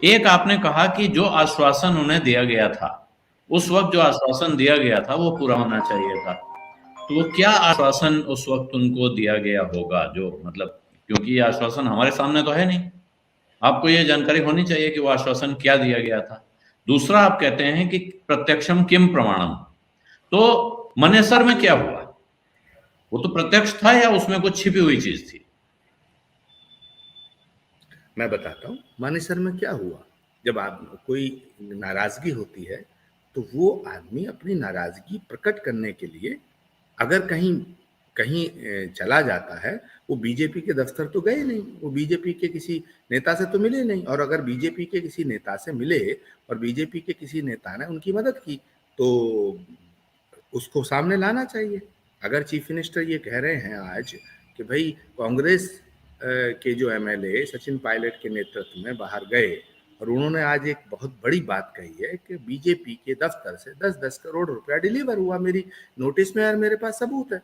एक आपने कहा कि जो आश्वासन उन्हें दिया गया था, उस वक़्त जो आश्वासन दिया गया था वो पूरा होना चाहिए था। तो वो क्या आश्वासन उस वक़्त उनको दिया गया होगा जो मतलब क्योंकि ये आश्वासन हमारे सामने तो है नहीं। आपको ये जानकारी होनी चाहिए कि वो आश्वासन क्या दिया गया था। दूसरा आप कहते हैं कि प्रत्यक्षम किम प्रमाणम, तो मनेसर में क्या हुआ? वो तो प्रत्यक्ष था या उसमें कुछ छिपी हुई चीज़ थी? मैं बताता हूँ मानेसर में क्या हुआ। जब आप कोई नाराजगी होती है तो वो आदमी अपनी नाराजगी प्रकट करने के लिए अगर कहीं कहीं चला जाता है, वो बीजेपी के दफ्तर तो गए नहीं, वो बीजेपी के किसी नेता से तो मिले नहीं, और अगर बीजेपी के किसी नेता से मिले और बीजेपी के किसी नेता ने उनकी मदद की तो उसको सामने लाना चाहिए। अगर चीफ मिनिस्टर ये कह रहे हैं आज कि भाई कांग्रेस के जो एमएलए सचिन पायलट के नेतृत्व में बाहर गए, और उन्होंने आज एक बहुत बड़ी बात कही है कि बीजेपी के दफ्तर से 10-10 करोड़ रुपया डिलीवर हुआ मेरी नोटिस में, और मेरे पास सबूत है।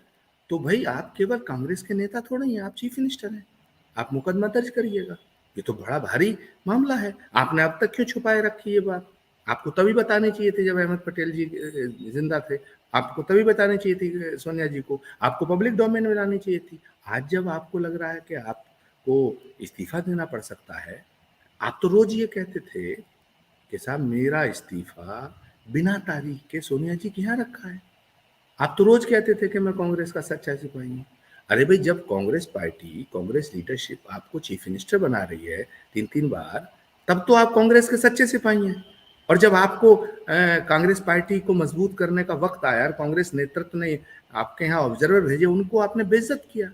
तो भाई आप केवल कांग्रेस के नेता थोड़े हैं, आप चीफ मिनिस्टर हैं, आप मुकदमा दर्ज करिएगा। ये तो बड़ा भारी मामला है। आपने अब तक क्यों छुपाए रखी ये बात? आपको तभी बतानी चाहिए थी जब अहमद पटेल जी जिंदा थे। आपको तभी बतानी चाहिए थी सोनिया जी को। आपको पब्लिक डोमेन में लानी चाहिए थी। आज जब आपको लग रहा है कि आपको इस्तीफा देना पड़ सकता है, आप तो रोज ये कहते थे कि साहब मेरा इस्तीफा बिना तारीख के सोनिया जी के यहाँ रखा है। आप तो रोज कहते थे कि मैं कांग्रेस का सच्चा सिपाही हूँ। अरे भाई, जब कांग्रेस पार्टी, कांग्रेस लीडरशिप आपको चीफ मिनिस्टर बना रही है 3-3 बार, तब तो आप कांग्रेस के सच्चे सिपाही हैं। और जब आपको कांग्रेस पार्टी को मजबूत करने का वक्त आया और कांग्रेस नेतृत्व ने आपके यहाँ ऑब्जर्वर भेजे, उनको आपने बेइज्जत किया,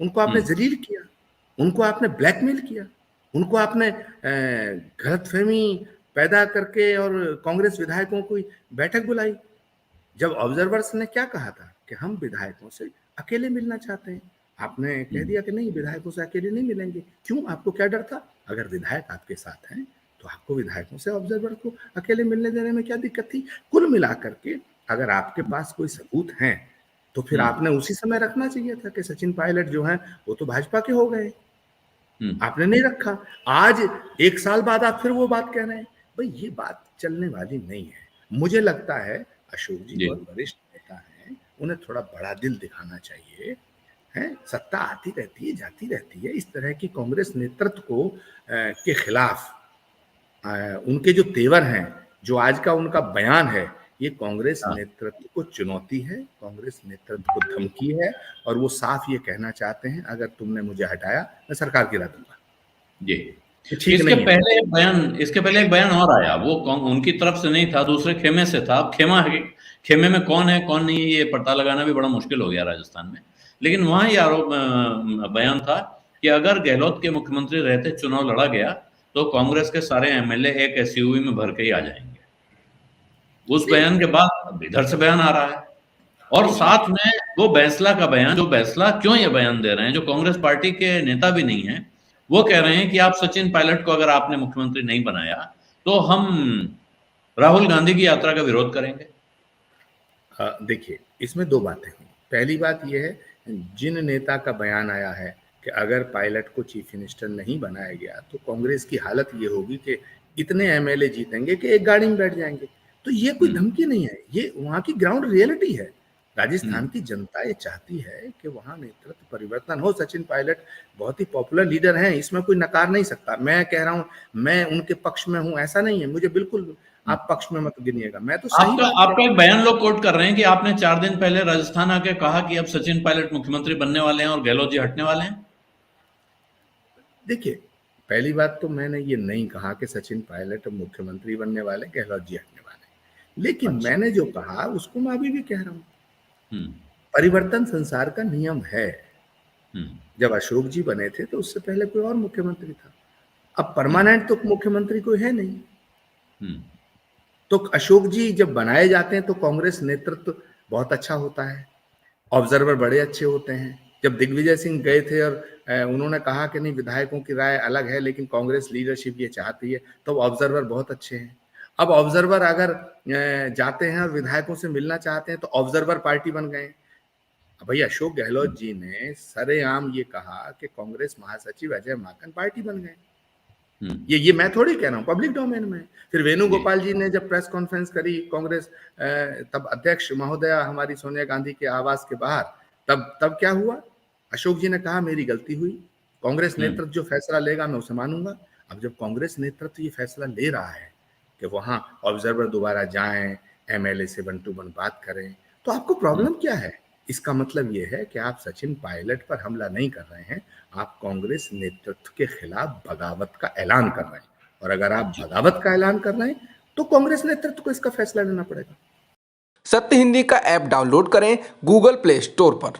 उनको आपने हुँ। जलील किया, उनको आपने ब्लैकमेल किया, उनको आपने गलतफहमी पैदा करके और कांग्रेस विधायकों की बैठक बुलाई। जब ऑब्जर्वर्स ने क्या कहा था कि हम विधायकों से अकेले मिलना चाहते हैं, आपने हुँ। कह दिया कि नहीं, विधायकों से अकेले नहीं मिलेंगे। क्यों? आपको क्या डर था? अगर विधायक आपके साथ हैं तो आपको विधायकों से ऑब्जर्वर को अकेले मिलने देने में क्या दिक्कत थी? कुल मिलाकर के अगर आपके पास कोई सबूत हैं तो फिर हुँ। आपने उसी समय रखना चाहिए था कि सचिन पायलट जो हैं वो तो भाजपा के हो गए। हुँ। आपने नहीं रखा। आज 1 साल बाद आप फिर वो बात कह रहे हैं। भाई ये बात चलने वाली नहीं है। मुझे लगता है अशोक जी जी। बहुत वरिष्ठ नेता हैं, उन्हें थोड़ा बड़ा दिल दिखाना चाहिए, हैं? सत्ता आती रहती है, जाती रहती है। इस तरह की कांग्रेस नेतृत्व को के खिलाफ उनके जो तेवर हैं, जो आज का उनका बयान है, ये कांग्रेस हाँ। नेतृत्व को चुनौती है, कांग्रेस नेतृत्व को धमकी है, और वो साफ ये कहना चाहते हैं अगर तुमने मुझे हटाया, मैं सरकार गिरा दूंगा। जी। ये ठीक इसके नहीं है। पहले इसके पहले एक बयान और आया, वो उनकी तरफ से नहीं था, दूसरे खेमे से था। अब खेमे में कौन है कौन नहीं है ये पता लगाना भी बड़ा मुश्किल हो गया राजस्थान में। लेकिन वहाँ ये बयान था कि अगर गहलोत के मुख्यमंत्री रहते चुनाव लड़ा गया तो कांग्रेस के सारे एमएलए एक एसयूवी में भर के ही आ जाएंगे। उस नहीं, बयान के बाद अब इधर से बयान आ रहा है और नहीं, साथ में वो बैंसला का बयान, जो बैंसला क्यों ये बयान दे रहे हैं, जो कांग्रेस पार्टी के नेता भी नहीं है, वो कह रहे हैं कि आप सचिन पायलट को अगर आपने मुख्यमंत्री नहीं बनाया तो हम राहुल गांधी की यात्रा का विरोध करेंगे। देखिए, इसमें 2 बातें हुई। पहली बात ये है, जिन नेता का बयान आया है कि अगर पायलट को चीफ मिनिस्टर नहीं बनाया गया तो कांग्रेस की हालत ये होगी कि इतने एमएलए जीतेंगे कि एक गाड़ी में बैठ जाएंगे। तो ये कोई हम्म। धमकी नहीं है, ये वहाँ की ग्राउंड रियलिटी है। राजस्थान हम्म। की जनता ये चाहती है कि वहाँ नेतृत्व परिवर्तन हो। सचिन पायलट बहुत ही पॉपुलर लीडर हैं, इसमें कोई नकार नहीं सकता। मैं कह रहा हूँ, मैं उनके पक्ष में हूँ, ऐसा नहीं है। मुझे बिल्कुल हम्म। आप पक्ष में मत गिनिएगा, मैं तो सही आपका बात कह आपका रहा हूँ। एक बयान लोग कोट कर रहे हैं कि आपने 4 दिन पहले राजस्थान आके कहा कि अब सचिन पायलट मुख्यमंत्री बनने वाले हैं और गहलोत जी हटने वाले हैं। देखिए, पहली बात तो मैंने ये नहीं कहा कि सचिन पायलट मुख्यमंत्री बनने वाले, गहलोत जी हटने वाले। लेकिन अच्छा। मैंने जो कहा उसको मैं अभी भी कह रहा हूँ। हम्म। परिवर्तन संसार का नियम है। हम्म। जब अशोक जी बने थे तो उससे पहले कोई और मुख्यमंत्री था। अब हम्म। परमानेंट तो मुख्यमंत्री कोई है नहीं। हम्म। तो अशोक जी जब बनाए जाते हैं तो कांग्रेस नेतृत्व बहुत अच्छा होता है, ऑब्जर्वर बड़े अच्छे होते हैं। जब दिग्विजय सिंह गए थे और उन्होंने कहा कि नहीं, विधायकों की राय अलग है लेकिन कांग्रेस लीडरशिप ये चाहती है, तो ऑब्जर्वर बहुत अच्छे हैं। अब ऑब्जर्वर अगर जाते हैं और विधायकों से मिलना चाहते हैं तो ऑब्जर्वर पार्टी बन गए। अब भाई अशोक गहलोत जी ने सरेआम ये कहा कि कांग्रेस महासचिव अजय माकन पार्टी बन गए। ये मैं थोड़ी कह रहा हूँ, पब्लिक डोमेन में। फिर वेणुगोपाल जी ने जब प्रेस कॉन्फ्रेंस करी कांग्रेस, तब अध्यक्ष महोदया हमारी सोनिया गांधी के आवास के बाहर, तब क्या हुआ? अशोक जी ने कहा मेरी गलती हुई, कांग्रेस नेतृत्व जो फैसला लेगा मैं उसे मानूंगा। अब जब कांग्रेस नेतृत्व ये फैसला ले रहा है कि वहां ऑब्जर्वर दोबारा जाएं, एमएलए से 1 to 1 बात करें, तो आपको प्रॉब्लम क्या है? इसका मतलब ये है कि आप सचिन पायलट पर हमला नहीं कर रहे हैं, आप कांग्रेस नेतृत्व के खिलाफ बगावत का ऐलान कर रहे हैं। और अगर आप बगावत का ऐलान कर रहे हैं तो कांग्रेस नेतृत्व को इसका फैसला लेना पड़ेगा। सत्य हिंदी का ऐप डाउनलोड करें गूगल प्ले स्टोर पर।